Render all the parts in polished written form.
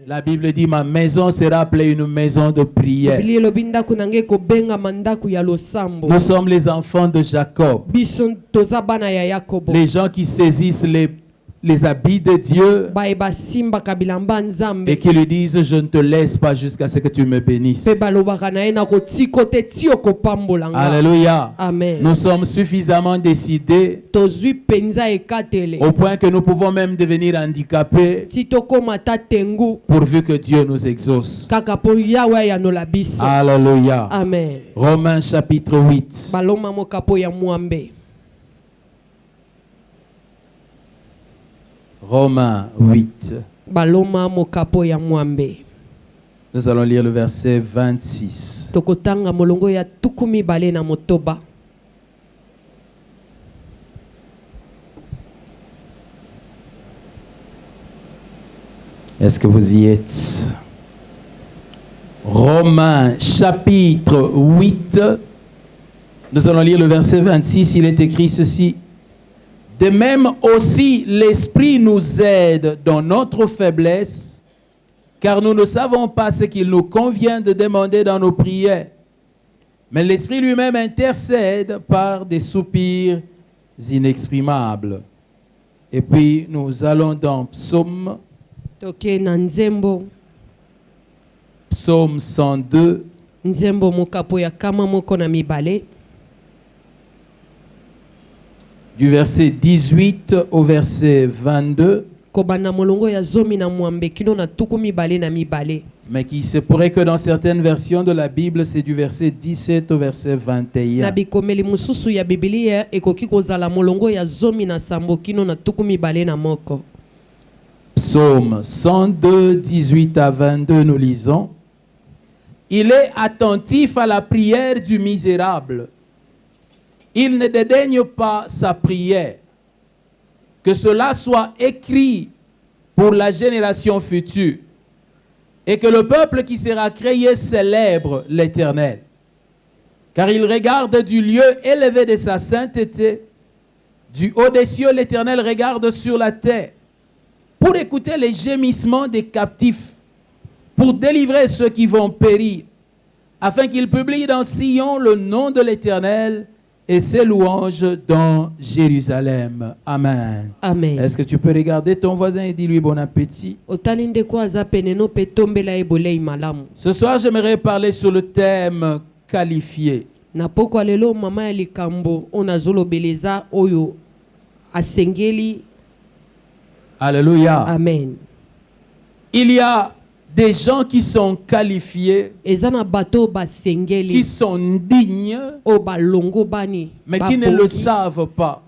La Bible dit ma maison sera appelée une maison de prière. Nous sommes les enfants de Jacob. Les gens qui saisissent les habits de Dieu et qui lui disent je ne te laisse pas jusqu'à ce que tu me bénisses. Alléluia. Amen. Nous sommes suffisamment décidés au point que nous pouvons même devenir handicapés pourvu que Dieu nous exauce. Alléluia. Amen. Romains chapitre 8. Romains 8. Nous allons lire le verset 26. Est-ce que vous y êtes? Romains chapitre 8. Nous allons lire le verset 26. Il est écrit ceci. De même aussi, l'Esprit nous aide dans notre faiblesse, car nous ne savons pas ce qu'il nous convient de demander dans nos prières. Mais l'Esprit lui-même intercède par des soupirs inexprimables. Et puis, nous allons dans Psaume 102. Du verset 18 au verset 22. Mais qui se pourrait que dans certaines versions de la Bible, c'est du verset 17 au verset 21. Psaume 102, 18 à 22, nous lisons. Il est attentif à la prière du misérable. Il ne dédaigne pas sa prière. Que cela soit écrit pour la génération future. Et que le peuple qui sera créé célèbre l'Éternel. Car il regarde du lieu élevé de sa sainteté. Du haut des cieux, l'Éternel regarde sur la terre. Pour écouter les gémissements des captifs. Pour délivrer ceux qui vont périr. Afin qu'il publie dans Sion le nom de l'Éternel. Et ses louanges dans Jérusalem. Amen. Amen. Est-ce que tu peux regarder ton voisin et dis-lui bon appétit? Ce soir, j'aimerais parler sur le thème qualifié. Alléluia. Amen. Il y a des gens qui sont qualifiés, qui sont dignes, mais qui ne le savent pas.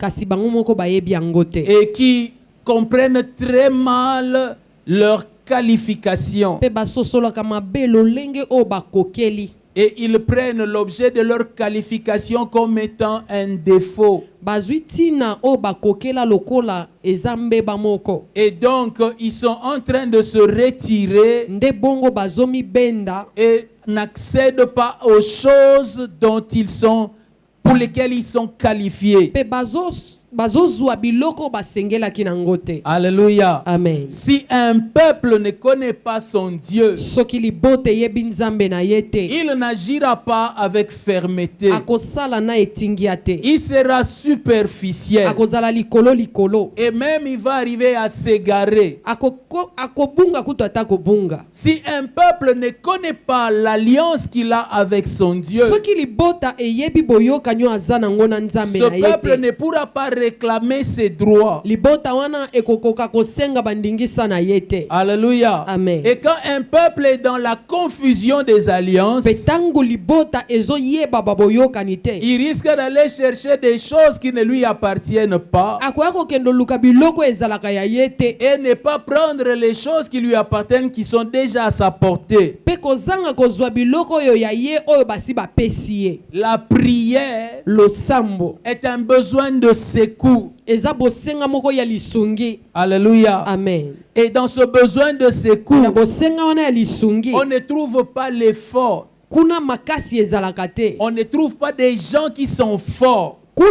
Et qui comprennent très mal leur qualification. Et ils prennent l'objet de leur qualification comme étant un défaut. Et donc, ils sont en train de se retirer et n'accèdent pas aux choses pour lesquelles ils sont qualifiés. Alléluia. Amen. Si un peuple ne connaît pas son Dieu, il n'agira pas avec fermeté. Il sera superficiel. Et même il va arriver à s'égarer. Si un peuple ne connaît pas l'alliance qu'il a avec son Dieu, ce peuple ne pourra pas réclamer ses droits. Alléluia. Amen. Et quand un peuple est dans la confusion des alliances, il risque d'aller chercher des choses qui ne lui appartiennent pas et ne pas prendre les choses qui lui appartiennent, qui sont déjà à sa portée. La prière est un besoin de secours. Alléluia. Amen. Et dans ce besoin de secours, on ne trouve pas l'effort. On ne trouve pas des gens qui sont forts. On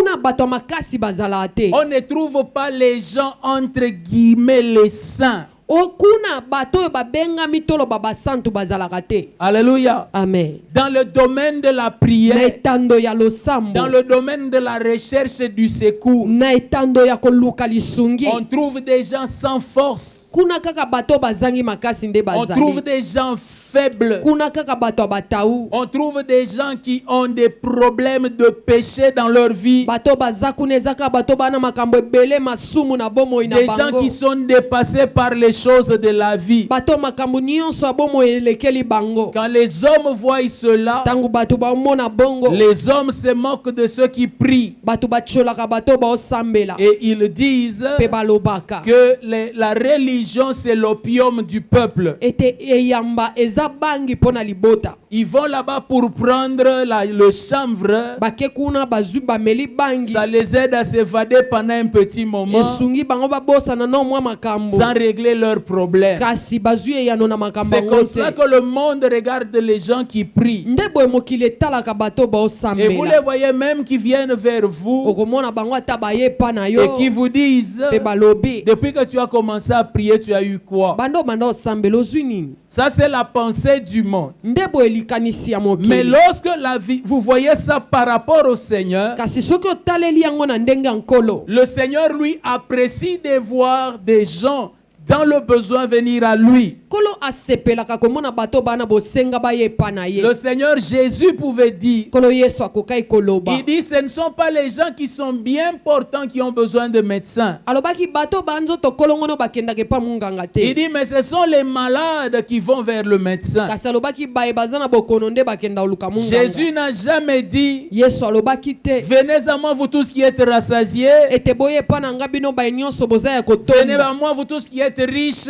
ne trouve pas les gens entre guillemets les saints. okuna bato oyo babengami toloba basantu bazalaka te. Alléluia. Amen. Dans le domaine de la Na prière, etando ya losambo, dans le domaine de la recherche du secours, na etando ya koluka lisungi, on trouve des gens sans force. kuna kaka bato bazangi makasi nde On trouve bazali. des gens faibles. Kuna kaka bato abatau, On trouve des gens qui ont des problèmes de péché dans leur vie. bato baza kuna ezaka bato bana makambo ebele masumu na bomoi na Des gens bango, qui sont dépassés par les choses de la vie. bato makambo nyonso ya bomoi elekeli bango. Quand les hommes voient cela, Tangu bato baomona bongo, les hommes se moquent de ceux qui prient. bato bacholaka bato baosambela Et ils disent pe balobaka que la religion, c'est l'opium du peuple. ete eyamba eza bangi pona libota. Ils vont là-bas pour prendre le chanvre. Bake kuna bazwi bameli bangi, Ça les aide à s'évader pendant un petit moment esungi bango babosana no mwa makambo, sans régler leurs problèmes. kasi bazwi eyano na makambo C'est yango comme ça te. que le monde regarde les gens qui prient. Nde boye mokili etalaka bato Et vous les baosambela, voyez même qui viennent vers vous okomona bango ata baye pa na yo et qui vous disent, pe balobi depuis que tu as commencé à prier, tu as eu quoi? bando banda osambela ozwi nini. Ça, c'est la pensée du monde. Nde boye likanisi ya Mais mokili, lorsque la vie, vous voyez ça par rapport au Seigneur, kasi soki otaleli yango na ndenge ya nkolo, le Seigneur, lui, apprécie de voir des gens dans le besoin venir à lui. nkolo asepelaka komona bato bana bosenga baye pa na ye. Le Seigneur Jésus pouvait dire, Nkolo Yesu akokai koloba, il dit, ce ne sont pas les gens qui sont bien portants qui ont besoin de médecins. alobaki bato banzoto kolongono bakendaka epa munganga Il te, dit, mais ce sont les malades qui vont vers le médecin. kasi alobaki baye baza na bokono nde bakenda oluka Jésus munganga. n'a jamais dit, Yesu alobaki te venez à moi vous tous qui êtes rassasiés, ete boye pa na nga bino baye nyonso boza ya venez kotonda, à moi vous tous qui êtes riches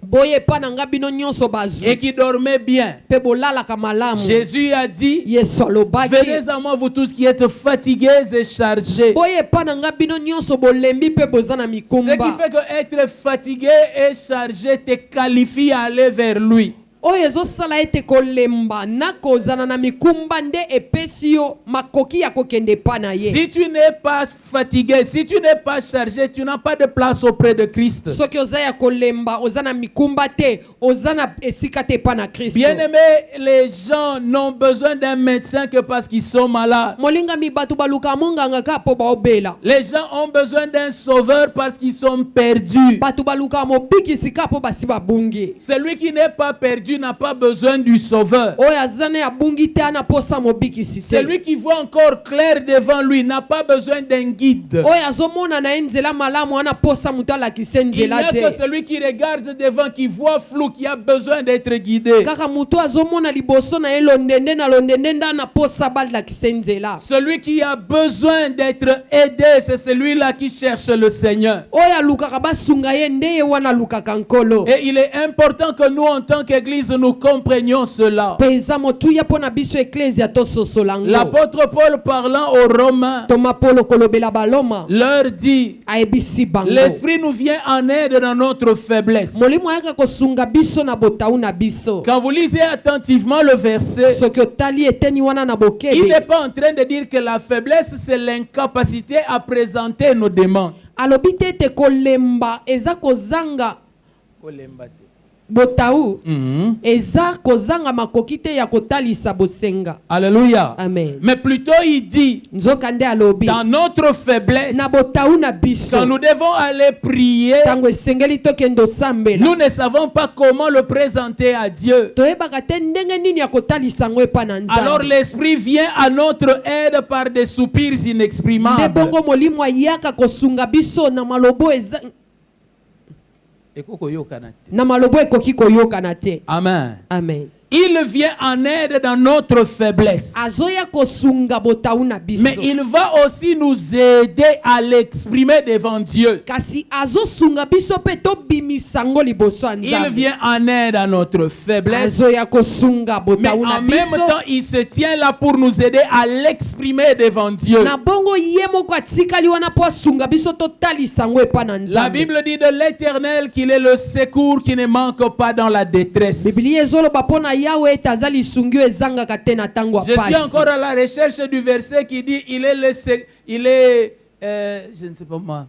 boye pa na nga bino nyonso bazwi et qui dormez bien. pe bolalaka malamu. Jésus a dit, Yesu alobaki venez à moi vous tous qui êtes fatigués et chargés. boye pa na nga bino nyonso bolembi pe boza na Ce qui mikumba. fait que être fatigué et chargé te qualifie à aller vers lui. Oyo ezosala ete kolemba na kozana na mikumba nde epesi yo makoki ya kokende pa na ye. Si tu n'es pas fatigué, si tu n'es pas chargé, tu n'as pas de place auprès de Christ. Soki oza ya kolemba oza na mikumba te, oza na esika te pa na Kristo. Bien-aimés, les gens n'ont besoin d'un médecin que parce qu'ils sont malades. Molingami bato baluka munganga ka po baobela. Les gens ont besoin d'un sauveur parce qu'ils sont perdus. Bato baluka mobikisi ka po basi babungi. Celui qui n'est pas perdu n'a pas besoin du sauveur. Oyo azana ya bungi te ana posa mobikisi te. Celui qui voit encore clair devant lui n'a pas besoin d'un guide. Oyo azomona na ye nzela malamu ana posa mutu alakise Il n'y nzela a que te. celui qui regarde devant, qui voit flou, qui a besoin d'être guidé. Kaka mutu azomona liboso na ye londende na londende nda ana posa balakise nzela. Celui qui a besoin d'être aidé, c'est celui-là qui cherche le Seigneur. Oyo alukaka basunga ye nde ye wana alukaka nkolo. Et il est important que nous, en tant qu'Église, nous comprenions cela. Peza motuya pona biso eklezia tososolango. L'apôtre Paul, parlant aux Romains, Toma polo kolobela baloma leur dit, aebisi bango. l'Esprit nous vient en aide dans notre faiblesse. Molimo ayaka kosunga biso na botau na biso. Quand vous lisez attentivement le verset, Soki otali eteni wana na il bokebe. n'est pas en train de dire que la faiblesse, c'est l'incapacité à présenter nos demandes. Alobi te ete kolemba eza kozanga botau. Eza kozanga makoki te ya kotalisa bosenga. Alléluia. Amen. Mais plutôt, il dit, Nzoka nde alobi dans notre faiblesse, na botau na biso. quand nous devons aller prier, Tango esengeli tokende osambela. nous ne savons pas comment le présenter à Dieu. Toyebaka te ndenge nini ya kotalisa ngo epa na Alors Nzambe. l'Esprit vient à notre aide par des soupirs Nde inexprimables. bongo molimo ayaka kosunga biso na malobo eza na malobo ekoki koyokana te. Amen. Amen. Il vient en aide dans notre faiblesse. Azoya kosunga botau na biso. Mais il va aussi nous aider à l'exprimer devant Dieu. Kasi azosunga biso pe to bimisango liboso ya Il Nzambe. vient en aide à notre faiblesse. Azoya kosunga Mais botau na en même biso. temps, il se tient là pour nous aider à l'exprimer devant Dieu. Na bongo ye moko atikali wana po asunga biso to talisango epa na La Nzambe. Bible dit de l'Éternel qu'il est le secours qui ne manque pas dans la détresse. Biblia ezoloba pona Yahweh etazali sungio ezangaka te na tango Je suis apasi. encore à la recherche du verset qui dit il est je ne sais pas moi,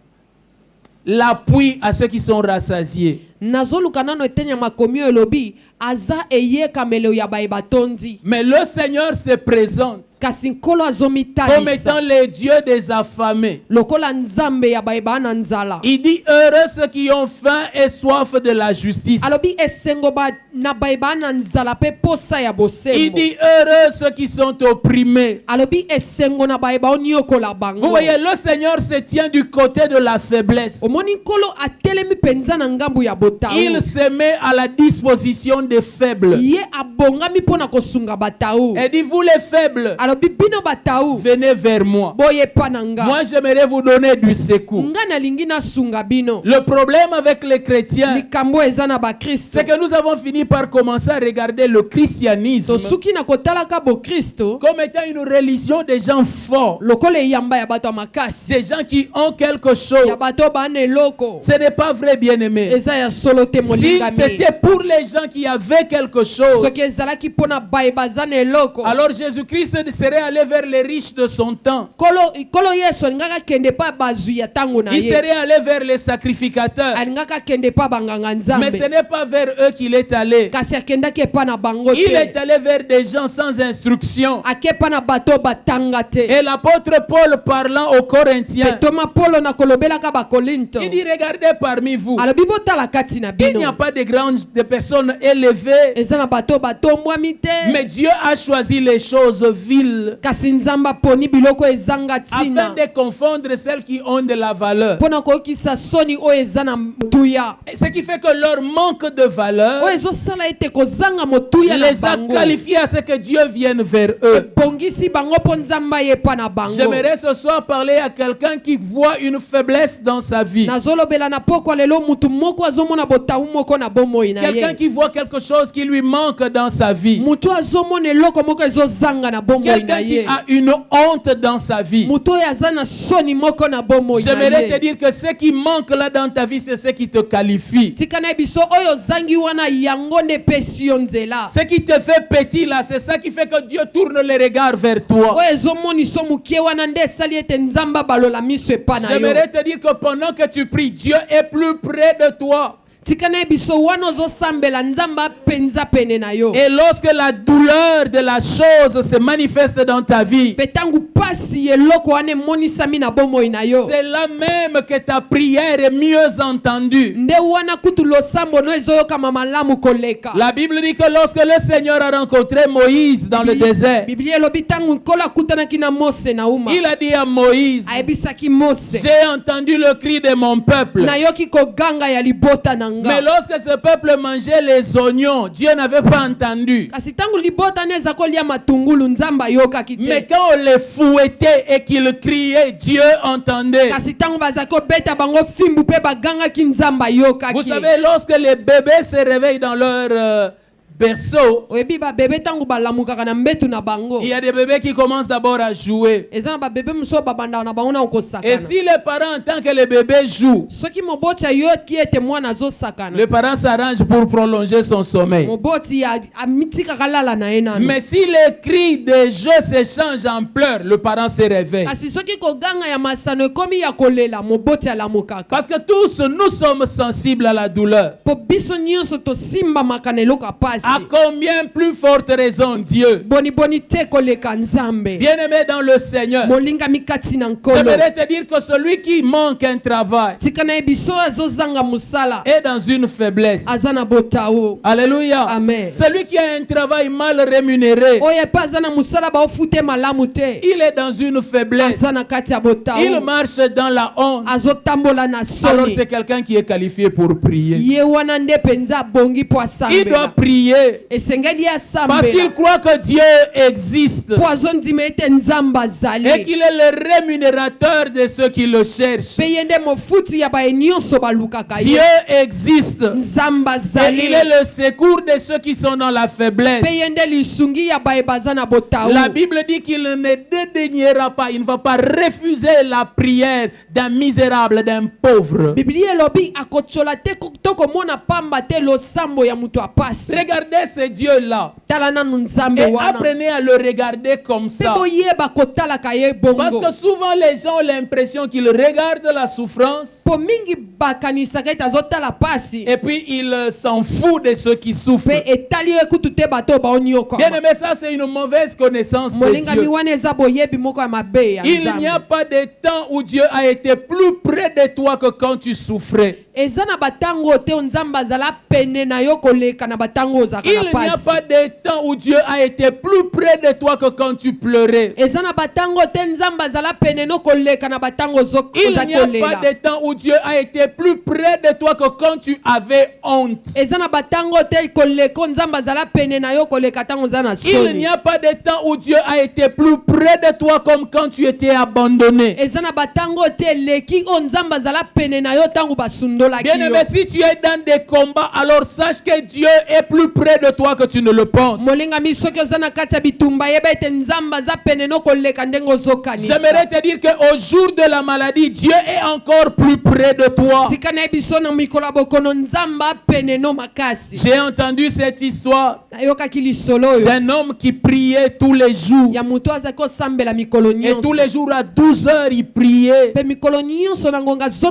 l'appui à ceux qui sont rassasiés. nazoluka nano etenya makomi elobi aza eyekamelo ya batondi. Mais le Seigneur se présente Kasi nkolo comme étant azomitalisa le Dieu des affamés. lokola nzambe ya na nzala. Il dit heureux ceux qui ont faim et soif de la justice. Alobi esengo na na nzala pe posa ya Il bosembo. dit heureux ceux qui sont opprimés. Alobi esengo na onyokola bango. Vous voyez, le Seigneur se tient du côté de la faiblesse. Omoni nkolo atelemi penza na ngambu ya botao. Il se met à la disposition des faibles. Ye abongami pona kosunga batao. Et dit, vous les faibles, Alobi bino batao. venez vers moi. Boye pananga. Moi, j'aimerais vous donner du secours. Nga na lingi na sunga bino. Le problème avec les chrétiens, Likambo eza na ba Kristo. c'est que nous avons fini par commencer à regarder le christianisme Tosuki na kotalaka bo Kristo. comme étant une religion des gens forts, Lokole yamba ya bato makasi. des gens qui ont quelque chose. Ya bato bane loko. Ce n'est pas vrai, bien-aimé. Eza ya solo te Si molingami. c'était pour les gens qui avaient quelque chose, Soki ezalaki pona bazane loko. alors Jésus-Christ serait allé vers les riches de son temps. Kolo Yesu alingaka kende pa bazu ya tango na Il ye. serait allé vers les sacrificateurs. Alingaka kende pa banganga nzambe. Mais ce n'est pas vers eux qu'il est allé. Kasi akendaki epa na bango Il est te. allé vers des gens sans instruction. Ake pa na bato batanga te. Et l'apôtre Paul parlant aux Corinthiens, Toma Polo na kolobelaka ba Korinto. il dit regardez parmi vous, Alobi botala kati na il n'y bino. a pas de personnes élevées, Eza na bato batombwami te. mais Dieu a choisi les choses viles Kasi nzamba poni biloko ezanga afin tina. de confondre celles qui ont de la valeur. Pona koyokisa soni oyo eza na motuya. Ce qui fait que leur manque de valeur Oyo ezosala ete kozanga motuya na les a bango. qualifiés à ce que Dieu vienne vers eux. Ebongisi bango mpo nzambe ayepa na bango. J'aimerais ce soir parler à quelqu'un qui voit une faiblesse dans sa vie. nazolobela na pokwa lelo mutu moko azomona botawu moko na bomoi na Quelqu'un ye. qui voit quelque chose qui lui manque dans sa vie. Mutu azomona eloko moko ezozanga na bomoi na Quelqu'un qui ye. a une honte dans sa vie. Mutu oyo aza na soni moko na bomoi na J'aimerais te ye. dire que ce qui manque là dans ta vie, c'est ce qui te qualifie. tika na biso oyo ozangi wana yango nde epesi yo nzela. Ce qui te fait petit là, c'est ça qui fait que Dieu tourne les regards vers toi. oyo ezomonisa mokie wana nde esali ete nzambe abalola miso epa na yo. J'aimerais te dire que pendant que tu pries, Dieu est plus près de toi. tika na biso wana ozosambela nzambe apenza pene na yo. Et lorsque la douleur de la chose se manifeste dans ta vie, mpe ntango pasi eloko wana emonisami na bomoi na yo. c'est là même que ta prière est mieux entendue. nde wana kutu losambo no ezoyokama malamu koleka. La Bible dit que lorsque le Seigneur a rencontré Moïse dans le désert, biblia elobi ntango nkolo akutanaki na mose na uma. il a dit à Moïse, ayebisaki mose. j'ai entendu le cri de mon peuple. nayoki koganga ya libota na nga. Mais lorsque ce peuple mangeait les oignons, Dieu n'avait pas entendu. kasi ntango libota na eza kolia matungulu nzambe ayokaki Mais te. quand on les fouettait et qu'ils criaient, Dieu entendait. kasi ntango bazali kobeta bango fimbu mpe bagangaki nzambe ayokaki. Vous savez, lorsque les bébés se réveillent dans leur berceau, oyebi babebe ntango balamukaka na mbetu na bango. il y a des bébés qui commencent d'abord à jouer. eza na babebe mosusu babandaka na bango na Et kosakana. si les parents entendent que le bébé joue, soki moboti ayoki ete mwana azosakana, le parent s'arrange pour prolonger son sommeil. moboti amitikaka lala na ye nano. Mais si les cris de jeu s'échangent en pleurs, le parent se réveille. kasi soki koganga ya masano ekomi ya kolela moboti alamukaka. Parce que tous, nous sommes sensibles à la douleur. po biso nyonso tosimbamaka na eloko ya pasi. À combien plus forte raison Dieu. boniboni te koleka nzambe. Bien-aimé dans le Seigneur, molingami kati na nkolo. j'aimerais te dire que celui qui manque un travail tika na ye biso azozanga mosala est dans une faiblesse. aza na botawo. Alléluia. Amen. Celui qui a un travail mal rémunéré, oyo epe aza na mosala baofute malamu te, il est dans une faiblesse. aza na kati ya Il botawo. marche dans la honte. azotambola na Alors soni. c'est quelqu'un qui est qualifié pour prier. ye wana nde penza abongi po Il doit asambela. prier esengeli parce qu'il asambela croit que Dieu existe po azondima ete nzambe et azali. qu'il est le rémunérateur de ceux qui le cherchent. mpe ye nde mofuti ya baye nyonso balukaka Dieu ye. existe nzambe et azali. il est le secours de ceux qui sont dans la faiblesse. mpe ye nde lisungi ya baye baza na botawu. La Bible dit qu'il ne dédaignera pas, il ne va pas refuser la prière d'un misérable, d'un pauvre. biblia elobi akotshola te to komona pamba te losambo ya moto apasi. Regardez regardez ce Dieu-là. tala nanu nzambe Et wana apprenez à le regarder comme mpe ça. boyeba kotalaka ye Parce bongo que souvent les gens ont l'impression qu'ils regardent la souffrance po mingi bakanisaka ete azotala pasi et puis ils s'en foutent de ceux qui souffrent. mpe etali ye kutu te bato oyo baoniokama Bien aimé, ça c'est une mauvaise connaissance de molingami Dieu. wana eza boyebi moko ya mabe ya Il n'y a nzambe pas de temps où Dieu a été plus près de toi que quand tu souffrais. eza na batango te oyo nzambe azala pene na yo koleka na batango oyo ozalaka Il na n'y a pasi pas de temps où Dieu a été plus près de toi que quand tu pleurais. eza na batango te nzambe azala pene no koleka na batango Il oza n'y a pas kolela de temps où Dieu a été plus près de toi que quand tu avais honte. eza na batango te koleka oyo nzambe azala pene na yo koleka ntango oza na Il soni n'y a pas de temps où Dieu a été plus près de toi comme quand tu étais abandonné. eza na batango te eleki oyo nzambe azala pene na yo ntango basundolaki Bien aimé, yo si tu es dans des combats, alors sache que Dieu est plus près de toi que tu ne le penses. molingami soki oza na kati ya bitumba yeba ete nzambe aza pene no koleka ndenge ozokanisa J'aimerais te dire qu'au jour de la maladie, Dieu est encore plus près de toi. tika na ye biso na mikolo ya bokono nzambe apene no makasi J'ai entendu cette histoire nayokaki lisolo oyo d'un homme qui priait tous les jours. ya moto azalaki osambela mikolo Et tous nyonso les jours à 12 heures, il priait. mpe mikolo nyonso na ngonga 12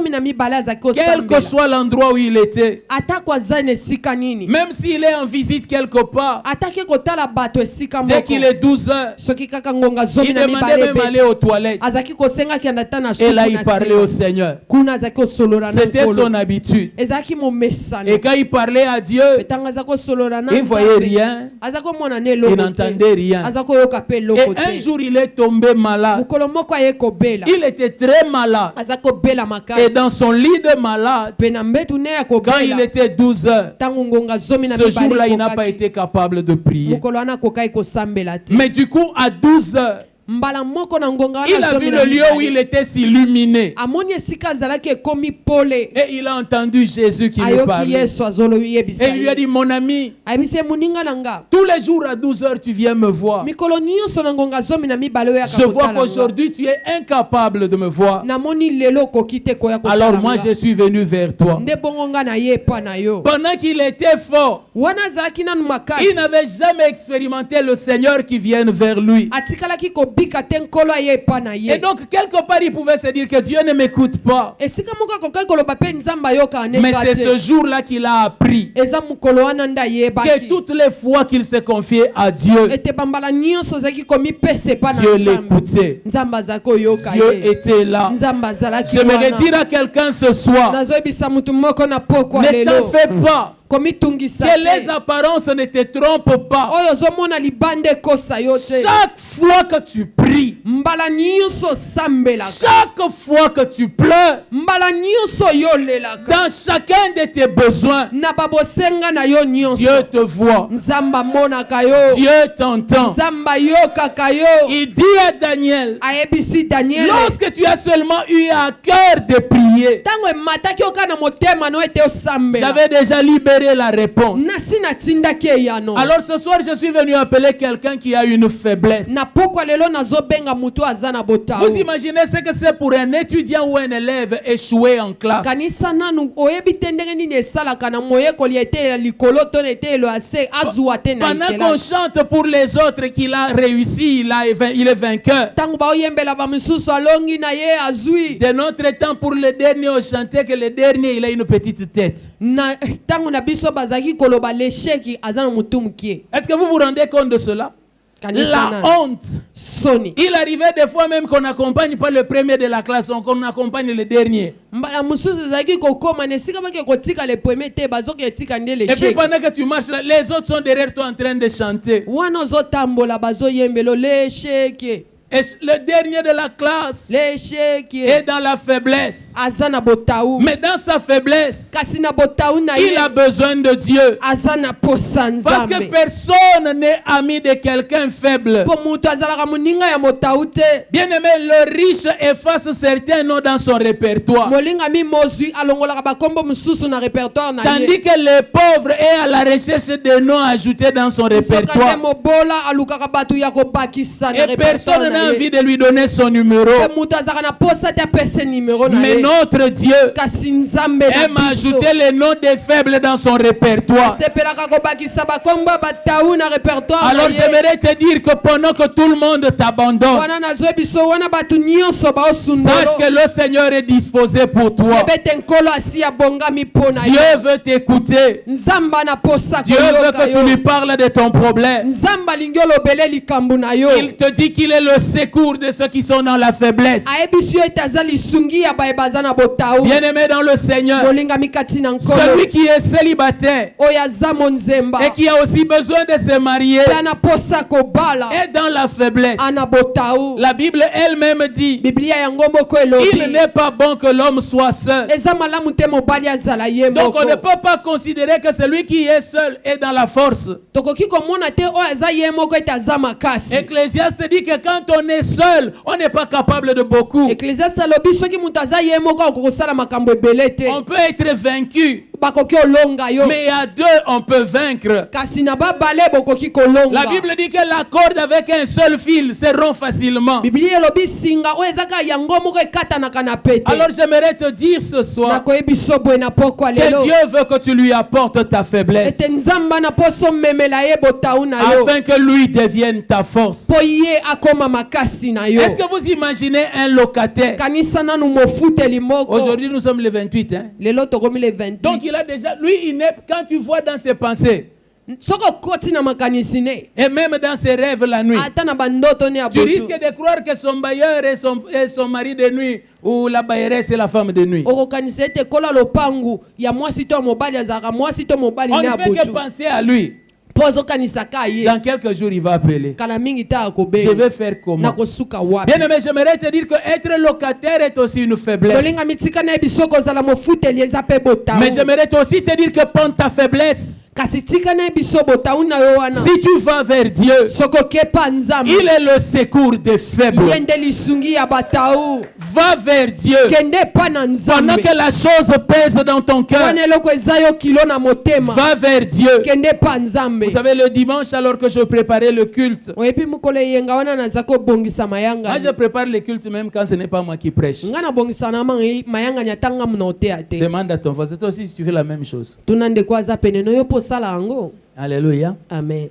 azalaki Quel que osambela soit l'endroit où il était. atako aza na esika nini Même s'il est en visite quelque part. ataki kotala bato esika Dès moko qu'il est 12 heures, soki kaka ngonga il demandait même aller aux toilettes. azalaki kosengaki anda ta na Et là, suku il na parlait nsima. au Seigneur. kuna azalaki osolola na C'était nkolo son habitude. ezalaki momesano Et quand il parlait à Dieu, ntango aza kosolola na il ne voyait Nzambe, rien. aza komona na Il eloko te n'entendait rien. aza koyoka mpe Et eloko un te jour, il est tombé malade. mokolo moko aye kobela Il était très malade. aza kobela Et makasi dans son lit de malade, mpe na mbetu ne ya quand il kobela était 12 heures, ntango ngonga zomi na ce jour-là, il n'a mibale pas été capable de prier. mokolo wana akokaki kosambela te Mais du coup, à 12 heures, mbala moko na ngonga wana il a zomi vu na le lieu où il mibale était s'illuminer. amoni esika azalaki ekomi pole Et il a entendu Jésus qui lui ayoki parlait. yesu azoloyebisa Et il lui a ye dit, mon ami, ayebisi ye moninga na nga tous les jours à 12 heures, tu viens me voir. mikolo nyonso na ngonga zomi na mibale oyo Je vois qu'aujourd'hui, tu es incapable de me voir. namoni lelo okoki te koya Alors kotala moi, nga. je suis venu vers toi. nde bongo nga na ye epa na yo Pendant qu'il était fort, wana azalaki nanu il makasi n'avait jamais expérimenté le Seigneur qui vienne vers lui. atikalaki kobika te nkolo aye epa na Et ye donc, quelque part, il pouvait se dire que Dieu ne m'écoute pas. esika moko akokaki koloba mpe nzambe ayoka Mais anenga c'est ce te jour-là qu'il a appris eza mokolo wana nde que ayebaki toutes les fois qu'il s'est confié à Dieu, ete bambala nyonso ozalaki komipesa epa na Dieu nzambe l'écoutait. nzambe azalaki koyoka Dieu ye était là. nzambe azalaki J'aimerais wana dire à quelqu'un ce soir, nazoyebisa mutu moko na pokwa ne t'en lelo fais pas, komitungisa que les te apparences ne te trompent pas. oyo ozomona libanda ekosa yo te Chaque fois que tu pries, mbala nyonso osambelaka chaque fois que tu pleures, mbala nyonso oyolelaka dans chacun de tes besoins, na babosenga na yo nyonso Dieu te voit, nzambe amonaka yo Dieu t'entend. nzambe ayokaka yo Il dit à Daniel, ayebisi daniele lorsque tu as seulement eu à cœur de prier, ntango emataki oka na motema no ete osambela j'avais déjà libéré la réponse. nasi natindaki eyano Alors ce soir, je suis venu appeler quelqu'un qui a une faiblesse. na pokwa lelo nazobenga mutu aza na Vous botao imaginez ce que c'est pour un étudiant ou un élève échoué en classe. kanisa nanu oyebi te ndenge nini esalaka na moyekoli ya eteyela likolo to na eteyelo ya se azwa te na Pendant qu'on ekelasi chante pour les autres qu'il a réussi, il est vainqueur. ntango baoyembela bamosusu alongi na ye azwi De notre temps, pour le dernier, on chantait que le dernier, il a une petite tête. na ntango na biso bazalaki koloba lesheki aza na motu mokie Est-ce que vous vous rendez compte de cela? kanisa La nanu honte. soni Il arrivait des fois même qu'on n'accompagne pas le premier de la classe, qu'on accompagne le dernier. mbala mosusu ezalaki kokóma na esika bake kotika le premier te bazoki etika nde Et puis lesheki pendant que tu marches là, les autres sont derrière toi en train de chanter. wana ozotambola bazoyembela lesheki Et le dernier de la classe lesheki est dans la faiblesse. aza na botau Mais dans sa faiblesse, kasi na botau na il ye a besoin de Dieu. aza na posa Parce que nzambe personne n'est ami de quelqu'un faible. mpo moto azalaka moninga ya motau te Bien aimé, le riche efface certains noms dans son répertoire. molingami mozwi alongolaka bakombo mosusu na répertoire na Tandis ye que le pauvre est à la recherche de noms ajoutés dans son soka nde répertoire. mobola alukaka bato ya kobakisa na Et personne répertoire na a envie de lui donner son numéro. Mais notre Dieu aime ajouter les noms des faibles dans son répertoire. Alors j'aimerais te dire que pendant que tout le monde t'abandonne, sache que le Seigneur est disposé pour toi. Dieu veut t'écouter. Dieu veut que tu lui parles de ton problème. Il te dit qu'il est le secours de ceux qui sont dans la faiblesse. Bien-aimé dans le Seigneur, celui qui est célibataire et qui a aussi besoin de se marier est dans la faiblesse. La Bible elle-même dit, il n'est pas bon que l'homme soit seul. Donc on ne peut pas considérer que celui qui est seul est dans la force. Ecclésiaste dit que quand on est seul, on n'est pas capable de beaucoup. On peut être vaincu, mais à deux on peut vaincre. La Bible dit que la corde avec un seul fil se rompt facilement. Alors j'aimerais te dire ce soir que Dieu veut que tu lui apportes ta faiblesse afin que lui devienne ta force. Est-ce que vous imaginez un locataire? Aujourd'hui nous sommes le 28. Hein? Donc il a déjà, lui il n'est, quand tu vois dans ses pensées et même dans ses rêves la nuit, tu risques de croire que son bailleur est son mari de nuit ou la bailleresse est la femme de nuit. On ne fait que penser à lui. Dans quelques jours, il va appeler. Je vais faire comment? Bien aimé, j'aimerais te dire que être locataire est aussi une faiblesse. Mais j'aimerais aussi te dire que pendant ta faiblesse, si tu vas vers Dieu, il est le secours des faibles. Va vers Dieu. Pendant que la chose pèse dans ton cœur, va vers Dieu. Vous savez, le dimanche, alors que je préparais le culte, moi je prépare le culte même quand ce n'est pas moi qui prêche. Demande à ton voisin, toi aussi si tu fais la même chose. Alléluia. Amen.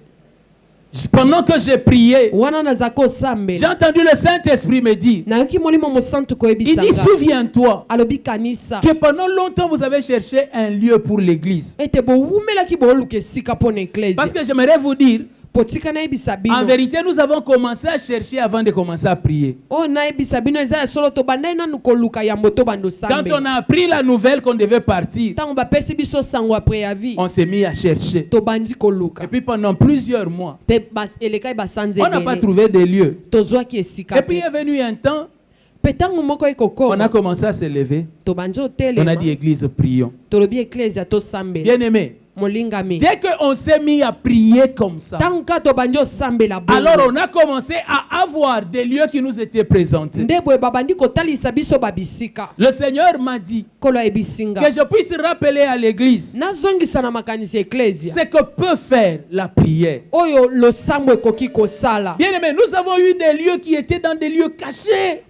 Pendant que j'ai prié, j'ai entendu le Saint-Esprit me dire, il dit, souviens-toi que pendant longtemps vous avez cherché un lieu pour l'église. Parce que j'aimerais vous dire, en vérité, nous avons commencé à chercher avant de commencer à prier. Quand on a appris la nouvelle qu'on devait partir, on s'est mis à chercher. Et puis pendant plusieurs mois, on n'a pas trouvé de lieu. Et puis est venu un temps, on a commencé à se lever. On a dit, Église, prions. Bien aimé, dès qu'on s'est mis à prier comme ça, alors on a commencé à avoir des lieux qui nous étaient présentés. Le Seigneur m'a dit que je puisse rappeler à l'église ce que peut faire la prière. Bien aimé, nous avons eu des lieux qui étaient dans des lieux cachés.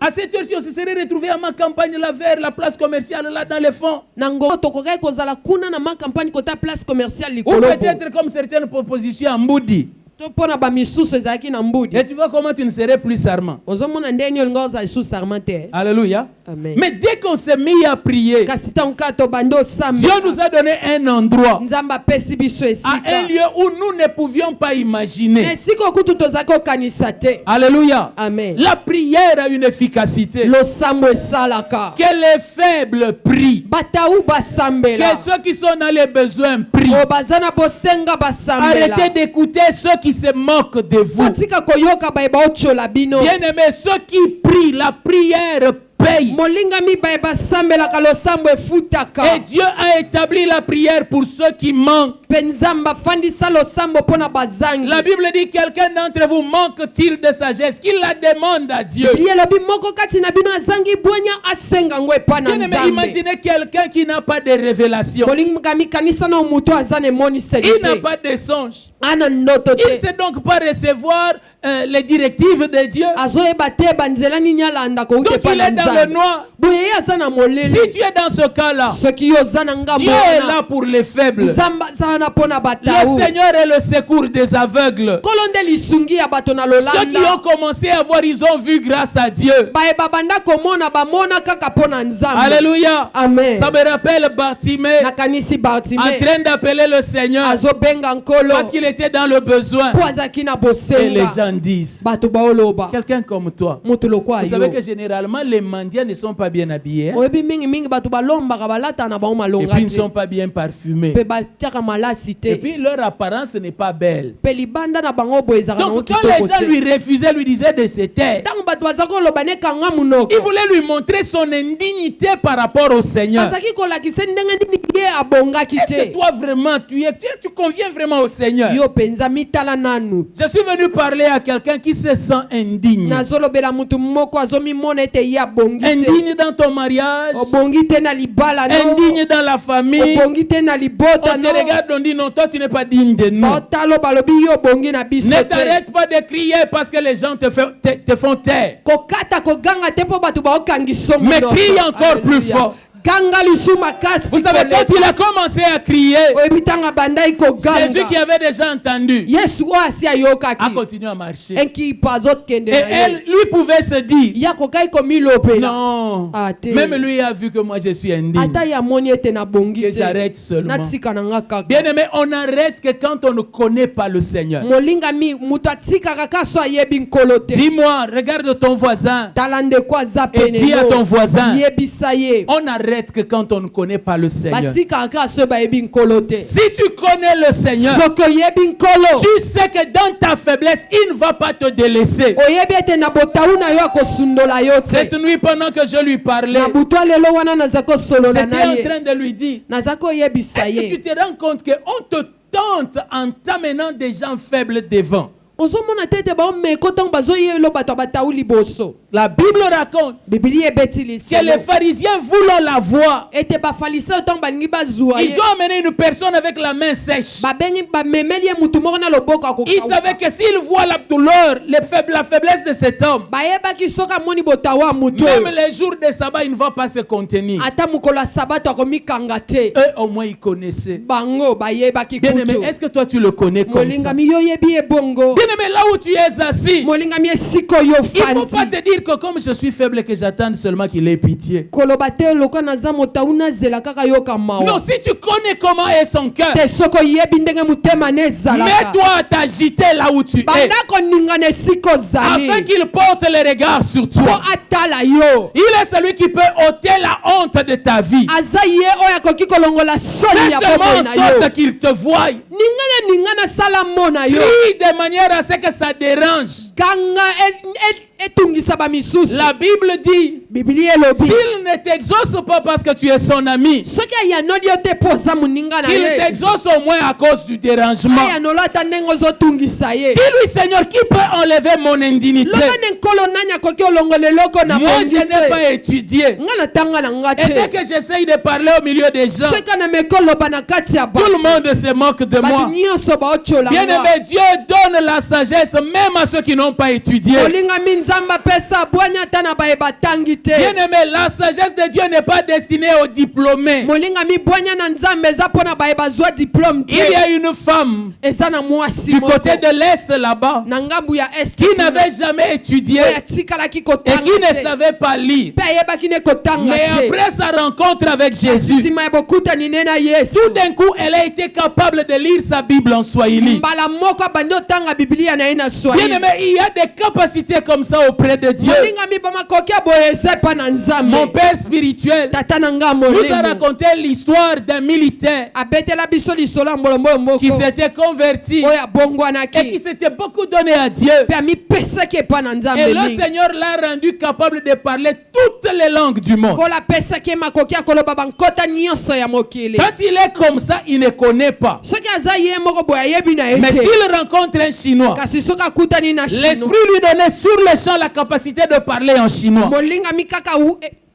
À cette heure-ci, on se serait retrouvé à ma campagne là vers la place commerciale là dans les fonds. Ou peut-être comme certaines propositions à Moudi. Et tu vois comment tu ne serais plus charmant. Alléluia. Amen. Mais dès qu'on s'est mis à prier, Dieu nous a donné un endroit, à un lieu où nous ne pouvions pas imaginer. Alléluia. Amen. La prière a une efficacité. Que les faibles prient. Que ceux qui sont dans les besoins prient. Arrêtez d'écouter ceux qui se moquent de vous. Bien aimé, ceux qui prient, la prière paye. molingami baye basambelaka losambo efutaka. Et Dieu a établi la prière pour ceux qui manquent. Mpe nzambe afandisa losambo mpo na bazangi. La Bible dit, quelqu'un d'entre vous manque-t-il de sagesse? Qu'il la demande à Dieu. Biblia elobi moko kati na bino azangi bwanya asenga ngo epa na Bien-aimé, nzambe. imaginez quelqu'un qui n'a pas de révélation. molingami kanisa na moto aza na emoniseli Il n'a te. pas de songe. ana ndoto Il ne te. sait donc pas recevoir les directives de Dieu. azoyeba te banzela nini alanda kouta Donc epa il na est dans le nzambe. noir. boye ye aza na Si molele. tu es dans ce cas-là, soki yo oza na ngambo Dieu est là wana pour les faibles. nzambe aza wana mpo na Le batau. Seigneur est le secours des aveugles. nkolo nde lisungi ya bato na Ceux qui ont lolanda. commencé à voir, ils ont vu grâce à Dieu. bayeba banda komona bamona kaka mpo na nzambe. Alléluia. amen. Ça me rappelle Bartimée nakanisi en Bartime train d'appeler le Seigneur azobenga nkolo parce qu'il était dans le besoin. mpo azalaki na Et les bosenga. gens disent, bato baoloba quelqu'un comme toi. moto lokwa Vous savez yo. que généralement les mendiants ne sont pas bien habillés, hein, oyebi mingimingi bato balombaka balata na bango et malonga puis ils ne te. sont pas bien parfumés. mpe batiaka malasi Et te. puis leur apparence n'est pas belle. mpe libanda na bango boye ezalaka nango Donc quand les kitoko gens te. lui refusaient, lui disaient de se taire, ntango bato baza koloba nekanga monoko il voulait lui montrer son indignité par rapport au Seigneur. azalaki kolakisa ndenge nini ye abongaki Est-ce que te. toi vraiment, tu conviens vraiment au Seigneur? yo mpenza mitala nanu. Je suis venu parler à quelqu'un qui se sent indigne. nazolobela mutu moko azomimona ete ye abongi te. Indigne dans ton mariage, obongi te na libala no. indigne dans la famille. obongi te na libota On no. te regarde, on dit non, toi tu n'es pas digne de nous. otalo balobi yo obongi na biso Ne te. t'arrête pas de crier parce que les gens te font taire. kokata koganga te mpo bato baokangisa Mais crie encore plus fort. ganga lisu makasi. Vous savez, quand il a commencé à crier, oyebi ntango bandai Jésus qui koganga avait déjà entendu yesu oyo asi a ayokaki continué à marcher. enkipa azokende Et na elle, ye lui pouvait se dire, ya kokai komilopela. non, Ah, te. même lui a vu que moi je suis indigne. ata ya moni ete nabongi Que te j'arrête seulement. natika na nga kaka. Bien aimé, on n'arrête que quand on ne connaît pas le Seigneur. molingami moto atikaka ka so ayebi nkolo te. Dis-moi, regarde ton voisin tala ndeko aza et pene dis à ton voisin, yebisa ye. on n'arrête que quand on ne connaît pas le Seigneur. batikaka ka so bayebi nkolo te. Si tu connais le Seigneur, soki oyebi nkolo tu sais que dans ta faiblesse, il ne va pas te délaisser. oyebi ete na botau na yo akosundola yo Cette te. nuit, pendant que je lui parlais, na butu lelo wana naza kosolola j'étais na en ye train de lui dire, naza koyebisa est-ce que tu ye. te rends compte qu'on te tente en t'amenant des gens faibles devant? ozomona te ete baomeko ntango bazoyelo bato ya batau liboso. La Bible raconte biblia ebeti que les liselo pharisiens voulant la voir, ete bafarisayo ntango balingi bazwa ils ye ont amené une personne avec la main sèche. babengi bamemeli ye mutu moko na loboko Ils akokauka. savaient que s'ils voient la douleur, la faiblesse de cet homme, bayebaki soki amoni botau ya mutu même oyo les jours de sabbat, il ne va pas se contenir. ata mokolo ya sabato akomikanga te. Eux, au moins, ils connaissaient. bango bayebaki Bien aimé, kutu. est-ce que toi, tu le connais comme ça? molingami yo oyebi ye bongo. Bien aimé, là où tu es assis, molingami esika oyo il ne faut pas ofandi te dire que comme je suis faible, que j'attende seulement qu'il ait pitié. koloba te lokola naza motau nazela kaka yoka Non, mawa si tu connais comment est son cœur, te soki oyebi ndenge motema na ezalaka mets-toi à t'agiter là où tu es, banda koningana esika afin ozali qu'il porte le regard sur mpo toi. atala yo. Il est celui qui peut ôter la honte de ta vie. aza ye oyo akoki kolongola soni Fais ya seulement bomoi en na yo. sorte qu'il te voie. ningana sala mo na yo. Prie de manière à ce que ça dérange. kanga etungisa bamisusu. La Bible dit, biblia elobi s'il ne t'exauce pas parce que tu es son ami, soki ayanoli yo te mpo oza moninga na qu'il ye t'exauce au moins à cause du dérangement. ayanoli ata ndenge ozotungisa ye. Dis-lui, Seigneur, qui peut enlever mon indignité? loba ne nkolo nani akoki olongola eloko na Moi, bongi je n'ai te. pas étudié. nga na tanga na nga Et dès te que j'essaye de parler au milieu des gens, soki na meko oloba na kati ya tout le monde se moque de moi. bato nyonso baotyola nga. Bien-aimé, Dieu donne la sagesse même à ceux qui n'ont pas étudié. olingami nzambe apesa bwanya ata na baye batangi te. Bien-aimé, la sagesse de Dieu n'est pas destinée aux diplômés. molingami bwanya na nzambe eza mpo na baye bazwa diplome Il y te. a une femme eza na mwasi du moko côté de l'Est là-bas na ngambu ya este qui n'avait jamais étudié oyo atikalaki et kotanga qui ne te savait pas lire. mpe ayebaki ne kotanga Mais te. après sa rencontre avec Jésus, nsima ya bokutani ne na yesu tout d'un coup, elle a été capable de lire sa Bible en Swahili. mbala moko abandi otanga biblia na ye na swahili. Bien-aimé, il y a des capacités comme ça ça auprès de Dieu. molingami bamakoki ya boye eza epa na Mon nzambe. père spirituel Tata na nga nous a molimo raconté l'histoire d'un militaire abetela biso lisolo ya mbolombolo moko qui s'était converti oyo et qui abongwanaki s'était beaucoup donné à Dieu. mpe amipesaki epa na Et nzambe le mingi. Seigneur l'a rendu capable de parler toutes les langues du monde. kola apesaki ye makoki ya koloba bankota nyonso ya mokili. Quand il est comme ça, il ne connaît pas. soki aza ye moko boye ayebi na ye Mais te s'il rencontre un Chinois, kasi soki akutani na chino l'Esprit lui donnait sur le champ la capacité de parler en chinois. molingami kaka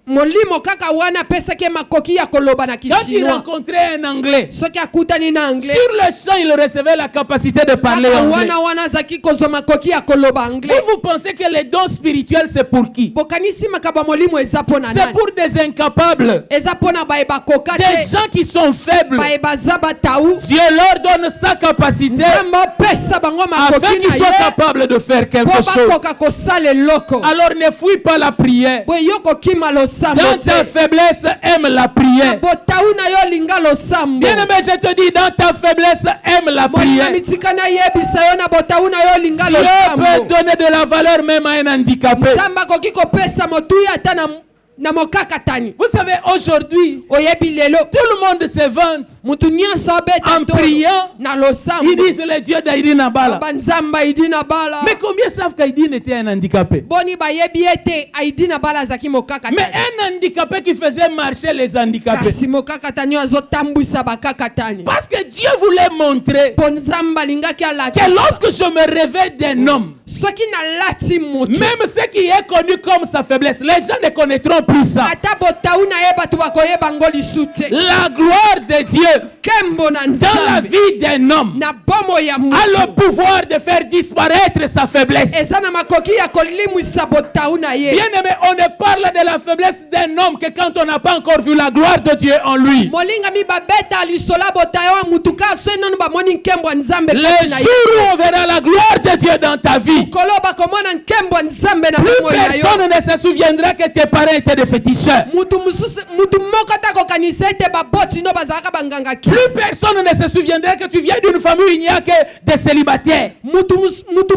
molimo kaka wana apesaki ye makoki ya koloba na Quand il kishinois. rencontrait un Anglais, soki akutani na anglais sur le champ, il recevait la capacité de parler kaka anglais. wana azaki kozwa makoki ya koloba anglais. Vous pensez que les dons spirituels, c'est pour qui? bokanisi makaba molimo eza mpo na C'est nani? pour des incapables, eza mpo na baye bakoka des te gens qui sont faibles. baye baza batau. Dieu leur donne sa capacité nzambe opesa bango afin makoki qu'ils na soient ye capables de faire quelque mpo chose. bakoka kosala eloko. Alors ne fuis pas la prière. boye yo kokima losambo Dans ta te faiblesse, aime la prière. botau na yo linga losambo. Bien-aimé, je te dis, dans ta faiblesse, aime la molina prière. mitika nayebisa yo na botau na yo linga Dieu peut losambo. donner de la valeur même à un handicapé. nzambe akoki kopesa motuya ata na mokakatani. Vous savez, aujourd'hui, oyebi lelo tout le monde se vante mutu nyonso obeta en tolo priant. na Ils losambo. disent le Dieu d'Aïdi Nabala. banzambe aidi na bala. Mais combien savent qu'Aïdine était un handicapé? boni bayebi ete aidi na bala azaki Mais mokakatani. un handicapé qui faisait marcher les handicapés. kasi mokakatani oyo azotambwisa bakakatani. Parce que Dieu voulait montrer mpo nzambe alingaki que alakisa lorsque je me réveille d'un homme, soki nalati motu même ceux qui est connu comme sa faiblesse, les gens ne connaîtront plus ça. ata botau na ye bato bakoyeba ngo lisu te. La gloire de Dieu nkembo na dans la nzambe vie d'un homme na bomo ya a motu le pouvoir de faire disparaître sa faiblesse. eza na makoki ya kolimwisa botau na ye. Bien aimé, on ne parle de la faiblesse d'un homme que quand on n'a pas encore vu la gloire de Dieu en lui. molingami babeta lisola botayo ya mutu ka so nanu bamoni nkembo ya nzambe Le kati na ye. jour où on verra la gloire de Dieu dans ta vie, kolo bakomona nkembo ya nzambe na plus bomo na yo. personne ne se souviendra que tes parents étaient des féticheurs. mutu moko takokanisa ete baboti no bazalaka banganga Plus kisi. personne ne se souviendra que tu viens d'une famille où il n'y a que des célibataires. mutu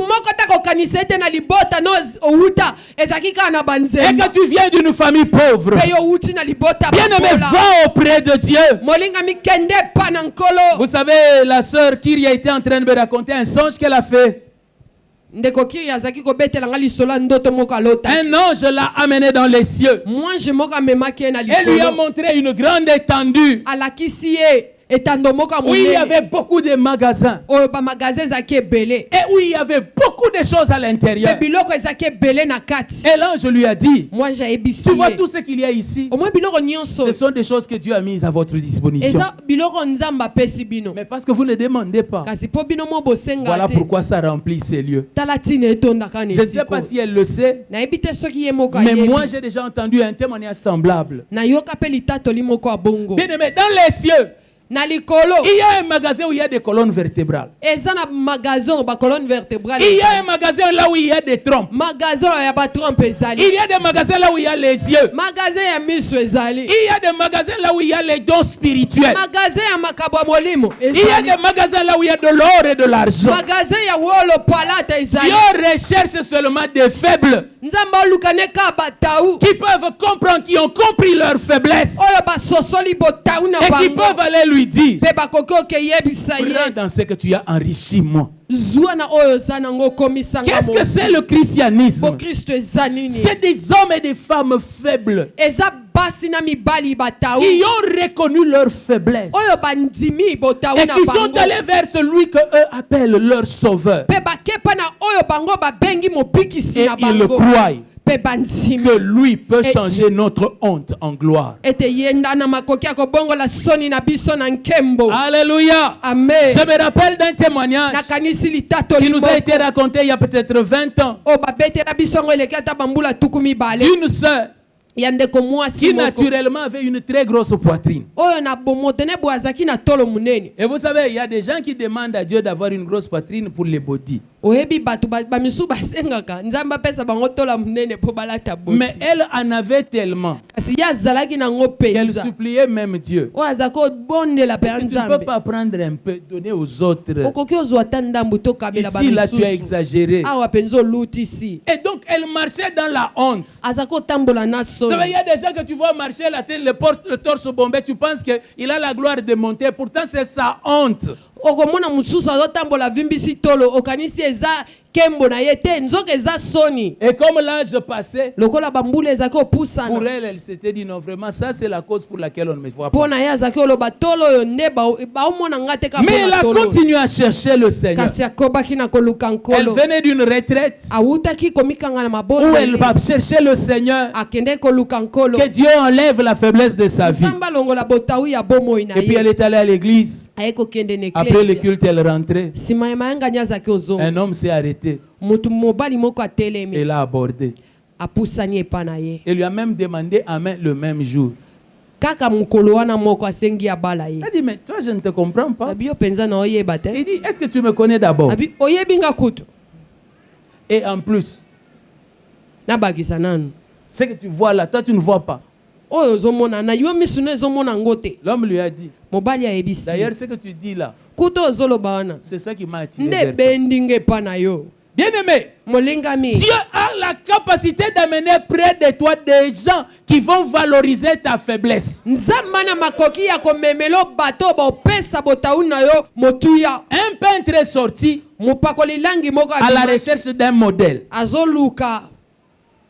moko takokanisa ete na libota no outa ezalaki kaka na Et banzembo que tu viens d'une famille pauvre. mpe yo outi na libota Bien aimé, babola. va auprès de Dieu. molingami kende epa na nkolo. Vous savez, la sœur Kyria était en train de me raconter un songe qu'elle a fait. ndeko kiri azalaki kobetelanga lisolo ya ndoto moko alota. Un ange l'a amené dans les cieux. mwange moko amemaki ye na Elle lui a likolo montré une grande étendue alakisi ye etando moko ya où il y monene avait beaucoup de magasins oyo bamagasin ezalaki ebele et où il y avait beaucoup de choses à mpe l'intérieur. biloko ezalaki ebele na kati. Et l'ange lui a dit, mwange ayebisi tu vois ye tout ce qu'il y a ici, omoi biloko nyonso ce sont des choses que Dieu a mises à votre disposition. eza biloko nzambe apesi bino Mais parce que vous ne demandez pas, kasi mpo bino mo bosenga voilà te pourquoi ça remplit ces lieux. tala ntina etondaka na Je ne sais pas esiko. si elle le sait, nayebi te soki ye moko mais moi ayebi j'ai déjà entendu un témoignage semblable. nayoka mpe litatoli moko ya bongo Bien aimé, dans les cieux, na likolo. il y a un magasin où il y a des colonnes vertébrales. eza na magasin bacolonne vertébrale Il y a un magasin là où il y a des trompes. magasin ya batrompe ezali. Il y a des magasins là où il y a les yeux. magasin ya miso ezali. Il y a des magasins là où il y a les dons spirituels. magasin ya makabo ya molimo Il y a ezali. des magasins là où il y a de l'or et de l'argent. magasin ya wolo palata ezali. Dieu recherche seulement des faibles nzambe aluka ne ka batau qui peuvent comprendre, qui ont compris leur faiblesse oyo basosoli botau na et qui bango peuvent aller lui dire, mpe bakoki okeyebisa prends ye dans ce que tu as enrichi moi. zwa na oyo oza nango okomisanga Qu'est-ce que c'est le christianisme? bokristo eza nini? C'est des hommes et des femmes faibles eza basi na mibali batau qui ont reconnu leur faiblesse oyo bandimi botau et na qui sont bango allés vers celui que eux appellent leur sauveur. mpe bakepa na oyo bango babengi mobikisi Et na ils bango croient mpe bandimi que lui peut Et- changer notre honte en gloire. ete ye nda na makoki ya kobongola soni na biso na nkembo. Alléluia. amen. Je me rappelle d'un témoignage nakanisi qui litatoli nous a moko été raconté il y a peut-être 20 ans oyo babetela biso ngo eleki ata bambula tuku mibale d'une sœur ya ndeko mwasi qui moko naturellement avait une très grosse poitrine. oyo na bomotene bo azalaki na tolo monene. Et vous savez, il y a des gens qui demandent à Dieu d'avoir une grosse poitrine pour les body. oyebi bato bamisu basengaka nzambe apesa bango tola munene po balata boti. Mais elle en avait tellement kasi ya zalaki nango qu'elle penza suppliait même Dieu. o azako bondela pe Tu ne peux nzambe pas prendre un peu, donner aux autres. okoki ozwa ta ndambu tokabela Ici, là, tu as bamisusu exagéré. awa penza olutisi Et donc, elle marchait dans la honte. azako otambola na Ça veut dire, il soni y a des gens que tu vois marcher la tête, le torse bombé, tu penses qu'il a la gloire de monter. Pourtant, c'est sa honte. okomona mosusu azotambola vimbisi tolo okanisi eza kembo na ye te nzoka eza soni Et comme l'âge passait, lokola bambula ezaki pour opusana elle s'était dit non, vraiment, ça c'est la cause pour laquelle on ne me voit mpo pas. na ye azaki oloba tolo oyo nde baomona nga te Mais elle a tolo continué à chercher le Seigneur. kasi akobaki na koluka Elle nkolo venait d'une retraite awutaki komikanga na où elle maboko va chercher le Seigneur. akende koluka nkolo Que Dieu enlève la faiblesse de sa vie. nzambe alongola botawu ya bomoi na Et puis elle ye est allée à l'église. aye kokende na Après le eklesia culte, elle rentrait. nsima ya mayangani azaki ozonga Un homme s'est arrêté motu mobali moko et atelemi l'a abordé. apusani epa na ye Et lui a même demandé amen le même jour. kaka mokolo wana moko asengi abala ye Elle dit, mais toi, je ne te comprends pas. abi yo mpenza na oyeba te Il dit, est-ce que tu me connais d'abord? abi oyebi nga kutu Et en plus, nabakisa nanu ce que tu vois là, toi, tu ne vois pas. oyo ozomona na yo misu no ezomona ngo te L'homme lui a dit, mobali ayebisi d'ailleurs, ce que tu dis là, kutu ozoloba wana c'est ça qui m'a attiré nde vers toi. ebendi nga epa na yo Bien-aimé, molingami Dieu a la capacité d'amener près de toi des gens qui vont valoriser ta faiblesse. nzambe na makoki ya komemela bato bopesa botawu na yo motuya Un peintre est sorti mopakoli langi moko à la abima recherche d'un modèle. azoluka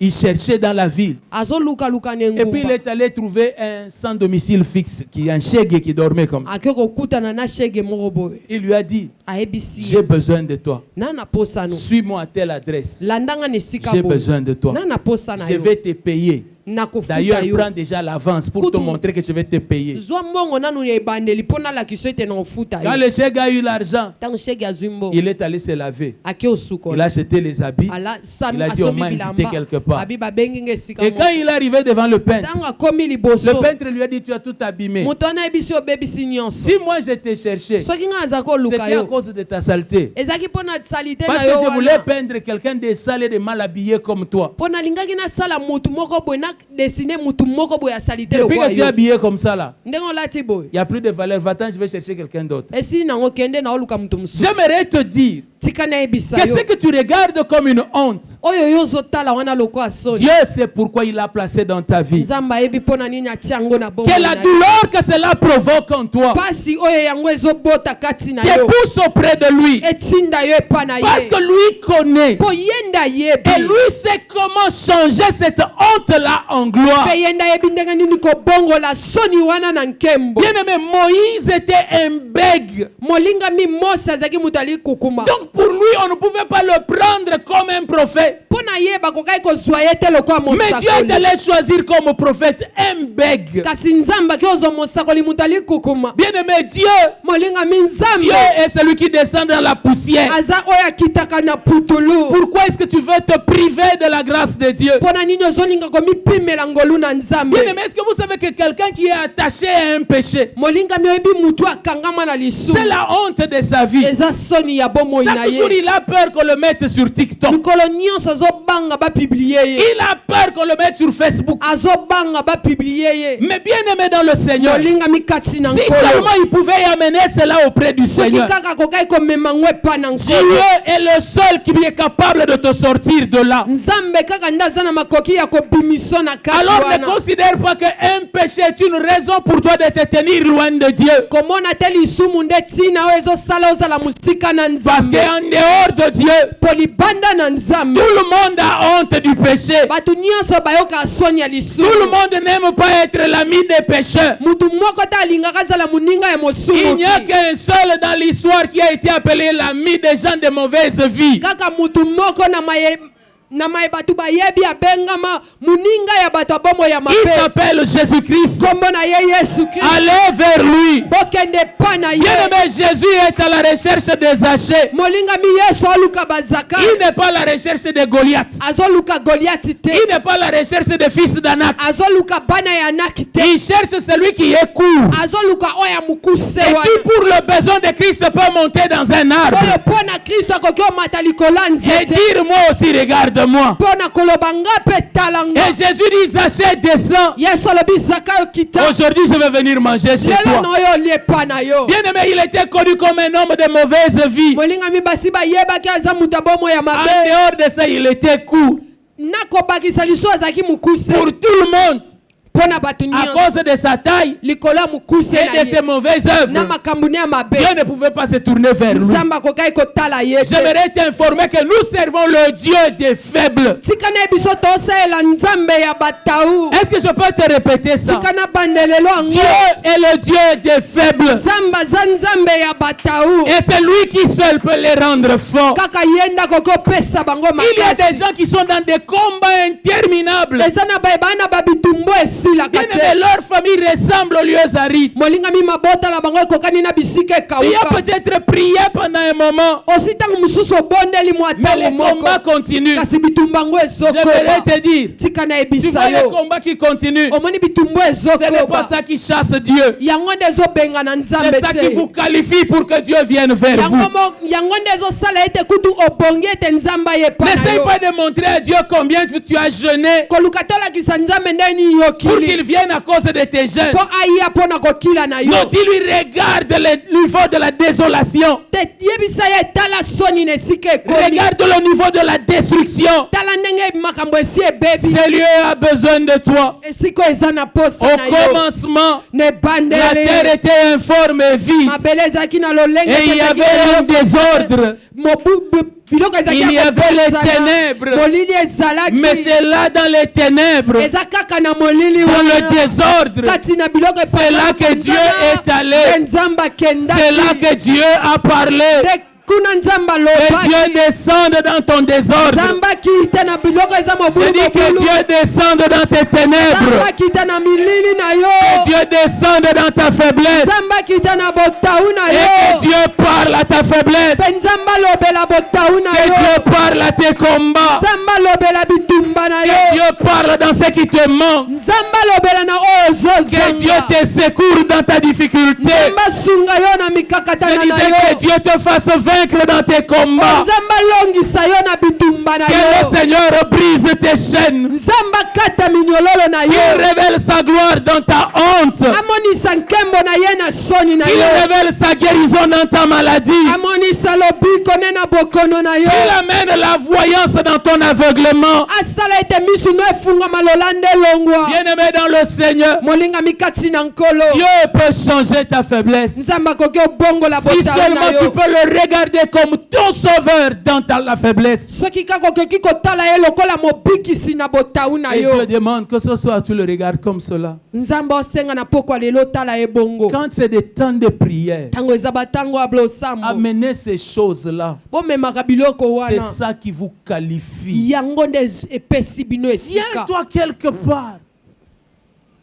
Il cherchait dans la ville. azolukaluka Et puis il nengumba est allé trouver un sans domicile fixe, qui est un shege qui dormait comme ça. ake kokutana na shege moko boye Il lui a dit, ayebisi j'ai ye besoin de toi. na na posa no Suis-moi à telle adresse. landanga na esika J'ai boye besoin de toi. na na posa na Je yo vais te payer. nakofuta D'ailleurs, yo prends déjà l'avance pour te Kutu. montrer que je vais te payer. zwa mbongo nanu ya ebandeli mpo nalakisa ete na ofuta Quand yo le chèque a eu l'argent, ntango shege azwi mbongo il est allé se laver. ake Il a osukola acheté les habits. ala Il a dit, on m'a asombi invité bilamba quelque part. abi babengi nga esika Et quand moko il est arrivé devant le peintre, ntango akomi le liboso peintre lui a dit, tu as tout abîmé. moto wana ayebisi obebisi nyonso Si moi je t'ai cherché, soki nga naza koluka c'était à yo cause de ta saleté. ezalaki mpo na salite Parce na que yo je voulais wana peindre quelqu'un de sale et de mal habillé comme toi. mpo nalingaki nasala mutu moko boye na desine mutu moko boye ya salite Depuis lokola que tu es yo habillé comme ça là, ndenge olati boye il n'y a plus de valeur. Va-t'en, je vais chercher quelqu'un d'autre. esili nango kende na oluka mutu mosusu J'aimerais te dire tika nayebisa que yo ce que tu regardes comme une honte, oyo yo ozotala wana lokola soni Dieu sait pourquoi il l'a placé dans ta vie. nzambe ayebi mpo na nini atia yango na bomoi Que la na yo. douleur que cela provoque en toi pasi oyo yango ezobota kati na te yo pousse auprès de lui. etinda yo epa na Parce ye que lui connaît. mpo ye nde Et ayebi lui sait comment changer cette honte-là en gloire. mpe ye nde ayebi ndenge nini kobongola soni wana na nkembo Bien-aimé, Moïse était un bègue. molingami mose azalaki moto ali kukuma Donc pour lui, on ne pouvait pas le prendre comme un prophète. mpo na ye bakokaki kozwa ye te lokola Mais Dieu est mosakoli allé choisir comme prophète un bègue. kasi nzambe aki ozwa mosakoli moto ali kukuma Bien-aimé, Dieu molingami nzambe est celui qui descend dans la poussière. aza oyo akitaka na putulu Pourquoi est-ce que tu veux te priver de la grâce de Dieu? mpo na nini ozolinga komipimela ngolu na nzambe Bien-aimé, est-ce que vous savez que quelqu'un qui est attaché à un péché, molingami oyebi mutu akangama na lisumu c'est la honte de sa vie. eza soni ya bomoi na Chaque jour, ye il a peur qu'on le mette sur TikTok. mikolo nyonso azobanga bapiblie ye Il a peur qu'on le mette sur Facebook. azobanga bapiblie ye Mais bien aimé dans le Seigneur, molingami kati na si nkolo seulement il pouvait y amener cela auprès du soki Seigneur, kaka akokaki komema ngo epa na Dieu nkolo est le seul qui est capable de te sortir de là. nzambe kaka nde aza na makoki ya kobimiso na kati Alors ne wana considère pas qu'un péché est une raison pour toi de te tenir loin de Dieu. komona te lisumu nde ntina oyo ezosala ozala mosika na Parce nzambe qu'en dehors de Dieu, mpo libanda na nzambe tout le monde a honte du péché. bato nyonso bayoka soni ya Tout le lisumu monde n'aime pas être l'ami des pécheurs. mutu moko te alingaka azala moninga ya Il mosumu n'y a qu'un seul dans l'histoire qui a été appelé l'ami des gens de mauvaise vie. kaka mutu moko na maye bato bayebi abengama moninga ya bato ya bomo ya Il mabe s'appelle Jésus-Christ. kombo na ye yesu kristo Allez vers lui. bokende pa na ye Bien-aimé, Jésus est à la recherche des Zachée. molingami yesu aluka bazaka Il n'est pas à la recherche de Goliath. azoluka goliati te Il n'est pas à la recherche des fils d'Anak. azoluka bana ya anaki te Il cherche celui qui est court azoluka oyo ya mokuse et qui, wana pour le besoin de Christ peut monter dans un arbre oyo mpo na kristo akoki omata likolo ya et nzete dire moi aussi regarde-moi. mpo na koloba nga mpe tala nga. Et Jésus dit Zaché descends. yesu alobi zakayo kita Aujourd'hui je vais venir manger chez lelo toi. na oyo olie epa na yo. Bien-aimé, il était connu comme un homme de mauvaise vie. molingami basi bayebaki aza moto abomo ya En mabe dehors de ça, il était court na kobakisa liso azalaki mokuse pour tout le monde mpo na bato à nyonso cause de sa taille likolo ya mokuse et na de ses ye mauvaises na œuvres. makambo ne ya mabe. Dieu ne pouvait pas se tourner vers lui. nzambe akokaki kotala ye te. J'aimerais t'informer que nous servons le Dieu des faibles. tika na ye biso tosalela nzambe ya batau. Est-ce que je peux te répéter ça? tika na bandelelo yango Dieu est le Dieu des faibles. nzambe aza nzambe ya batau Et c'est lui qui seul peut les rendre forts. kaka ye nde akoki opesa bango Il y a des makasi. gens qui sont dans des combats interminables. eza na bayebana na babitumbu esilaka Bien te. aimé, leur famille ressemble aux lieux arides. molingami mabota na bango ekokani na bisika Tu as ekauka. peut-être prié pendant un moment, osi ntango mosusu obondeli mwa mais ntango les moko combats continuent. kasi bitumbu yango J'aimerais ezokoba. te dire, tika na tu yebisa vois les yo combats qui continuent. omoni bitumbu Ce n'est pas ezokoba ça qui chasse Dieu. yango nde ezobenga na nzambe C'est ça qui te. vous qualifie pour que Dieu vienne vers vous. yango nde ezosala ete kutu obongi ete nzambe ayepa na N'essaye yo. pas de montrer à Dieu combien tu as jeûné koluka tolakisa nzambe ndeni pour qu'il yokili vienne à cause de tes jeûnes. mpo aya mpo na kokila na yo. Non, dis-lui, regarde le niveau de la désolation. te yebisa ye tala soni na esika ekomi. Regarde le niveau de la destruction. tala ndenge makambo esi ebebi. Ce lieu a besoin de toi. esika eza na posa Au na yo. commencement, na la terre ebandeli était informe et vide. mabele ezalaki na lolenge Et il y avait un désordre. biloko ezalaki Il y ya avait les kobebisana. ténèbres. molili ezalaki Mais c'est là dans les ténèbres, eza kaka na molili dans le wana désordre, kati na biloko c'est là que Dieu est allé. nzambe C'est là akendaki que Dieu a parlé. nde kuna nzambe Que alobaki Dieu descende dans ton désordre. nzambe akita na biloko eza Je dis que mobulu Dieu descende dans tes nzambe ténèbres. akita na milili na Que yo Dieu descende dans ta faiblesse. nzambe akita na botau na Et yo que Dieu parle à ta faiblesse. mpe nzambe alobela botau na Que yo Dieu parle à tes combats. nzambe alobela bitumba na Que yo Dieu parle dans ce qui te manque. nzambe alobela na oyo Que Dieu ozozanga te secoue dans ta difficulté. nzambe asunga yo na mikakatana Je na disais yo que Dieu te fasse vaincre dans tes combats. nzambe alongisa yo na bitumba na Que yo le Seigneur brise tes chaînes. nzambe akata minyololo na Qu'il yo révèle sa gloire dans ta honte. amonisa nkembo na ye na soni na Qu'il yo révèle sa guérison dans ta maladie. amonisa lobiko ne na bokono na yo Qu'il amène la voyance dans ton aveuglement. asala ete misu no efungama lolanda elongwa Bien-aimé dans le Seigneur, molingami kati na nkolo Dieu peut changer ta faiblesse. nzambe akoki obongola Si botau na seulement tu yo peux le regarder comme ton sauveur dans la faiblesse. soki kaka okoki kotala ye lokola mobikisi na botau na Et yo Dieu demande que ce soit tu le regardes comme cela. nzambe osenga na pokwa lelo otala ye bongo Quand c'est des temps de prière, ntango eza batango ya losambo amenez ces choses-là. bomemaka biloko C'est wana ça qui vous qualifie. yango nde epesi bino esika Tiens-toi quelque part.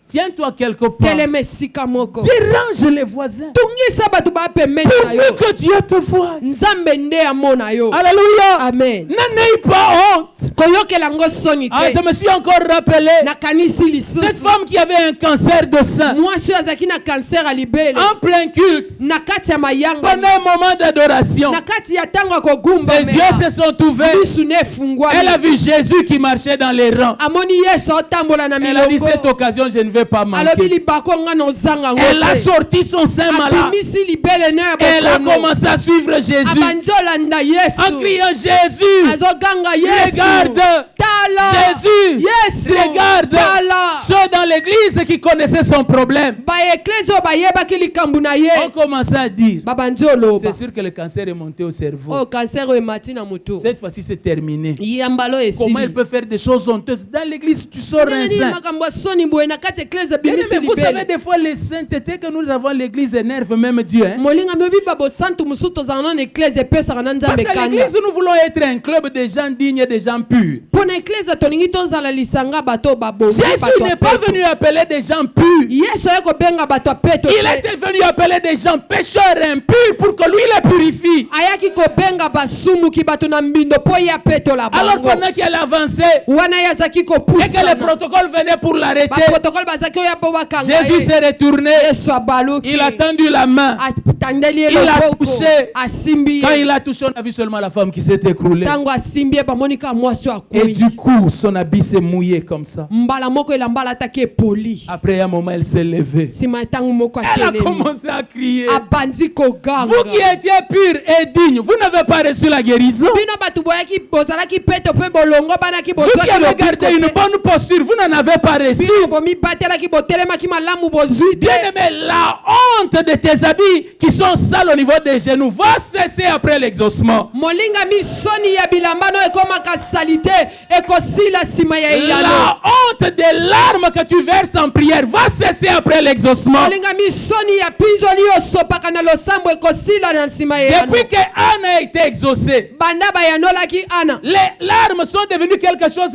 Tiens-toi quelque part. telema esika moko Dérange les voisins. tungisa bato baa pembeni na Pourvu yo que Dieu te voie. nzambe nde amona yo Alléluia. amen N'en pas honte. koyokela ngo soni Ah, je te me suis encore rappelé nakanisi cette lisusu femme qui avait un cancer de sein mwasi oyo azalaki na kanser ya libele en plein culte na kati ya mayanga pendant un moment d'adoration. na kati ya ntango ya kogumba Ses yeux se sont ouverts. misu ne efungwami Elle a vu Jésus qui marchait dans les rangs. amoni yesu aotambola na Elle a dit cette milongo occasion, je ne vais pas alobi manquer. libako nga na ozanga ngo Elle a te sorti son sein malade. abimisi libele ne ya Elle a bokono commencé à suivre Jésus abandi olanda en yesu criant Jésus. azoganga yesu Regarde. tala Jésus. yesu Regarde. tala Ceux dans l'église qui connaissaient son problème baeklesi oyo bayebaki likambo na ye ont commencé à dire babandi oloba c'est sûr que le cancer est monté au cerveau. oyo kanser oyo emati na motu Cette fois-ci, c'est terminé. yambala oyo Comment il esili peut faire des choses honteuses? Dans l'église, tu sors un nini saint. makambo ya soni boye na kati eklesi Bien ebimisi aimé, vous savez, libele des fois, les saintetés que nous avons à l'église énervent même Dieu. Hein? molinga mobiba bosantu mosusu tozala na na eklesi epesaka na Parce nzambe qu'à kanda l'église, nous voulons être un club de gens dignes et de gens purs. mpo na eklesi tolingi tozala lisanga bato babongi Jésus bato n'est pas venu venu appeler des gens purs. Yesu akobenga bato ya peto Il était venu appeler des gens pécheurs et impurs pour que lui les purifie. ayaki kobenga basumuki bato na mbindo po ye apetola Alors bango pendant qu'elle avançait wana ye azaki et que les kopusana protocoles venaient pour l'arrêter, baprotokole bazaki oya po bakanga Jésus ye s'est retourné, yesu abaluki il a tendu la main. atandeli ye Il a loboko touché. asimbi Quand ye il a touché, on a vu seulement la femme qui s'est écroulée. ntango asimbi ye bamoni ka mwasi oyo Et akwei du coup, son habit s'est mouillé comme ça. mbala moko elamba alataki epoli Après un moment, elle s'est levée. nsima ya ntango moko Elle a atelemi commencé à crier. abandi koganga Vous qui étiez pur et digne, vous n'avez pas reçu la guérison. bino bato boyaki bozalaki peto mpe bolongo banaki Vous qui avez gardé une bonne posture, vous n'en avez pas reçu. bino bomibatelaki botelemaki malamu bozwi te Bien-aimé, la honte de tes habits qui sont sales au niveau des genoux va cesser après l'exaucement. molingami soni ya bilamba no ekomaka sali te ekosila nsima ya eyano La honte des larmes que tu verses en prière va cesser après l'exaucement. molingami soni ya pinzoli osopaka na losambo ekosila na nsima ya eyano Depuis que Anne a été exaucée, banda bayanolaki ana les larmes sont devenues quelque chose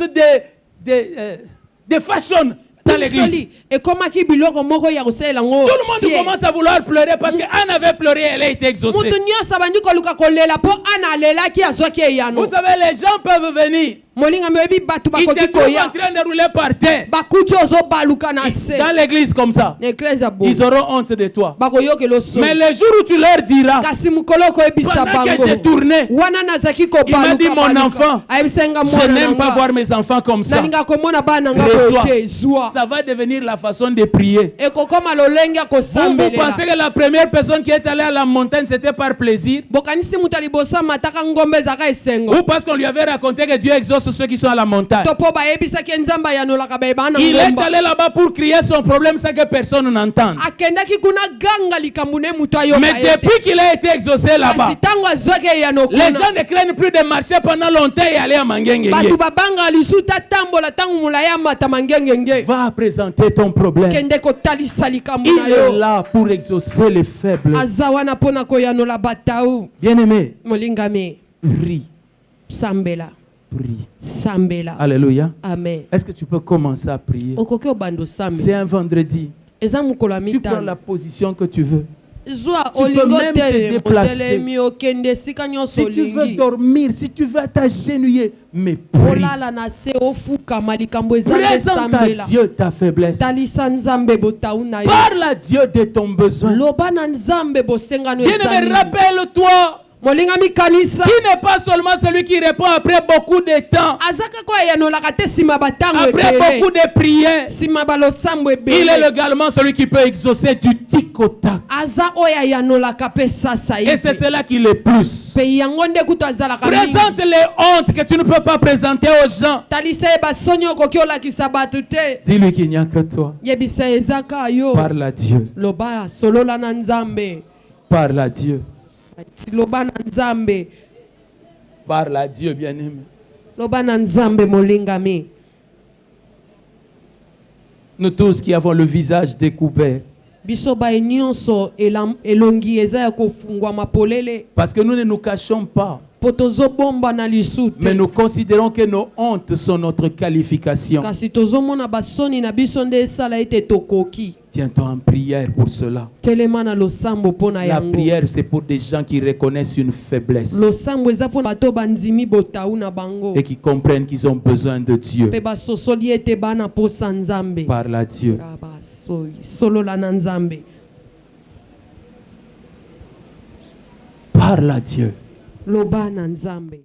de fashion dans l'église. pinzoli ekomaki biloko moko ya kosalela yango Tout le monde commence à vouloir pleurer parce que Anne avait pleuré, elle a été exaucée. mutu nyonso abandi koluka kolela mpo ana alelaki azwaki eyano Vous savez, les gens peuvent venir. molingami oyebi bato Ils se bakoki trouvent en koya train de rouler par terre. bakuti ozobaluka na se Dans l'église comme ça. na eklese ya bo Ils auront honte de toi. bakoyokela Mais osoni le jour où tu leur diras, kasi mokolo okoyebisa pendant que bango j'ai tourné, wana nazaki il m'a dit, mon enfant, kobaluka ayebisenga je mwana n'aime pas nanga voir mes enfants comme ça. nalinga komona bana nanga Reçois. boye te zwa Ça va devenir la façon de prier. ekokoma lolenge ya Vous pensez kosambelela que la première personne qui est allée à la montagne, c'était par plaisir? bokanisi mutu ya liboso amataka ngombe ezaka esengo Ou parce qu'on lui avait raconté que Dieu exauce ceux qui sont à la montagne? to mpo bayebisaki nzambe ayanolaka bayebana Il est ngomba allé là-bas pour crier son problème sans que personne n'entende. akendaki kuna ganga likambo ne mutu Mais ayoka ye te depuis qu'il a été exaucé là-bas, kasi ntango azwaki eyano les kuna gens ne craignent plus de marcher pendant longtemps et aller à Mangengenge. bato babanga lisu tatambola ntango molai amata mangengenge Va présenter ton problème. kende kotalisa likambo Il na est yo là pour exaucer les faibles. aza wana mpo na koyanola batau Bien-aimé, molingami prie, sambela prie. sambela Alléluia. amen Est-ce que tu peux commencer à prier? okoki obanda C'est osambela un vendredi. eza mokolo ya Tu prends la mitano position que tu veux. zwa Tu peux olingo même te telemi déplacer. otelemi okende esika nyonso Si tu veux olingi dormir, si tu veux t'agenouiller, mais prie. olala na se ofukama likambo eza nde Présente à sambela Dieu ta faiblesse. talisa nzambe botau na yo Parle à Dieu de ton besoin. loba na nzambe bosengano Bien-aimé, ezali rappelle-toi molingami kanisa qui n'est pas seulement celui qui répond après beaucoup de temps, aza kaka oyo ayanolaka te nsima batango après beaucoup ebele de prières. nsima balosambo Il est ebele également celui qui peut exaucer du tic au tac. aza oyo ayanolaka mpe sasa Et ye c'est te cela qui le pousse. mpe yango nde kutu azalaka mingi Présente les hontes que tu ne peux pas présenter aux gens. talisa ye basoni okoki olakisa bato te Dis-lui qu'il n'y a que toi. yebisa eza ka yo Parle à Dieu. loba solola na nzambe Parle à Dieu. loba na nzambe Parle à Dieu, bien-aimé. loba na nzambe molingami Nous tous qui avons le visage découvert. biso baye nyonso elongi eza ya kofungwama polele Parce que nous ne nous cachons pas. mpo tozobomba na lisu Mais te nous considérons que nos hontes sont notre qualification. kasi tozomona basoni na biso nde esala ete tokoki Tiens-toi en prière pour cela. telema na losambo mpo na La yango prière, c'est pour des gens qui reconnaissent une faiblesse losambo eza mpo na bato bandimi botau na bango et qui comprennent qu'ils ont besoin de Dieu. mpe basosoli ete bana posa nzambe Parle à Dieu. basoi solola na nzambe Parle à Dieu. loba na nzambe